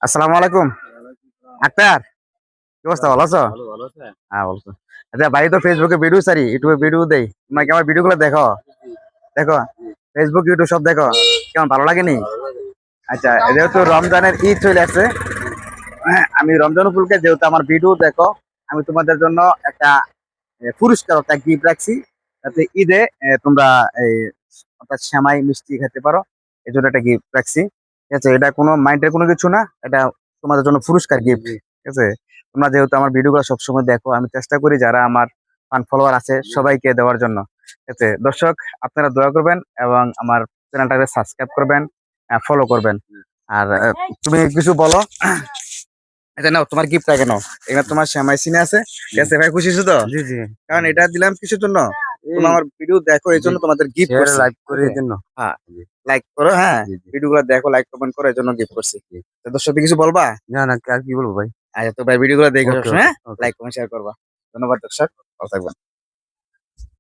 আসসালামু আলাইকুম। আক্তার, কি অবস্থা? ভালো আছো? ভালো ভালো আছে। হ্যাঁ, বলছো। আচ্ছা ভাই, তো ফেসবুকে ভিডিও ছাড়ি, ইউটিউবে ভিডিও দেই। তোমার কি আমার ভিডিও গুলো দেখো? দেখো, ফেসবুক ইউটিউব সব দেখো। কেমন, ভালো লাগেনি? ভালো লাগে। আচ্ছা, যেহেতু রমজানের ঈদ চলে আসছে, আমি রমজান উপলক্ষে যেহেতু আমার ভিডিও দেখো, আমি তোমাদের জন্য একটা পুরস্কার, একটা গিফট রাখছি, যাতে ঈদে তোমরা এই অর্থাৎ সেমাই মিষ্টি খেতে পারো। এই জন্য একটা গিফট রাখছি। ঠিক আছে, এটা কোনো মাইন্ডের কোনো কিছু না, এটা তোমাদের জন্য পুরস্কার জি, গিফট। জি। ঠিক আছে, তোমরা যেহেতু আমার ভিডিওগুলো সবসময় দেখো, আমি চেষ্টা করি যারা আমার ফান ফলোয়ার আছে সবাইকে দেওয়ার জন্য। ঠিক আছে দর্শক, আপনারা দোয়া করবেন এবং আমার চ্যানেলটাকে সাবস্ক্রাইব করবেন, ফলো করবেন। আর তুমি কিছু বলো। এটা নাও, তোমার গিফটটা কেন? এখানে তোমার সেমাই সিনে আছে। ঠিক আছে ভাই, খুশি হছো তো? জি, জি। কারণ এটা দিলাম কিসের জন্য? এই তোমরা আমার ভিডিও দেখো, এই জি, জন্য তোমাদের গিফট শেয়ার করছি। লাইভ ঠিক করে আছে? এর জন্য। হ্যাঁ, জি, লাইক করো, হ্যাঁ, জি, জি, ভিডিও গুলো দেখো, লাইক কমেন্ট করো, এই জন্য গিফট করছি। জি। তো দর্শক কিছু বলবা? না, না, আর কি বলবো ভাই? আচ্ছা, তো ভাই ভিডিও গুলো দেখো ওকে, সবসময়, ওকে, হ্যাঁ, ওকে। লাইক কমেন্ট শেয়ার করবা। ধন্যবাদ দর্শক, ভালো থাকবেন।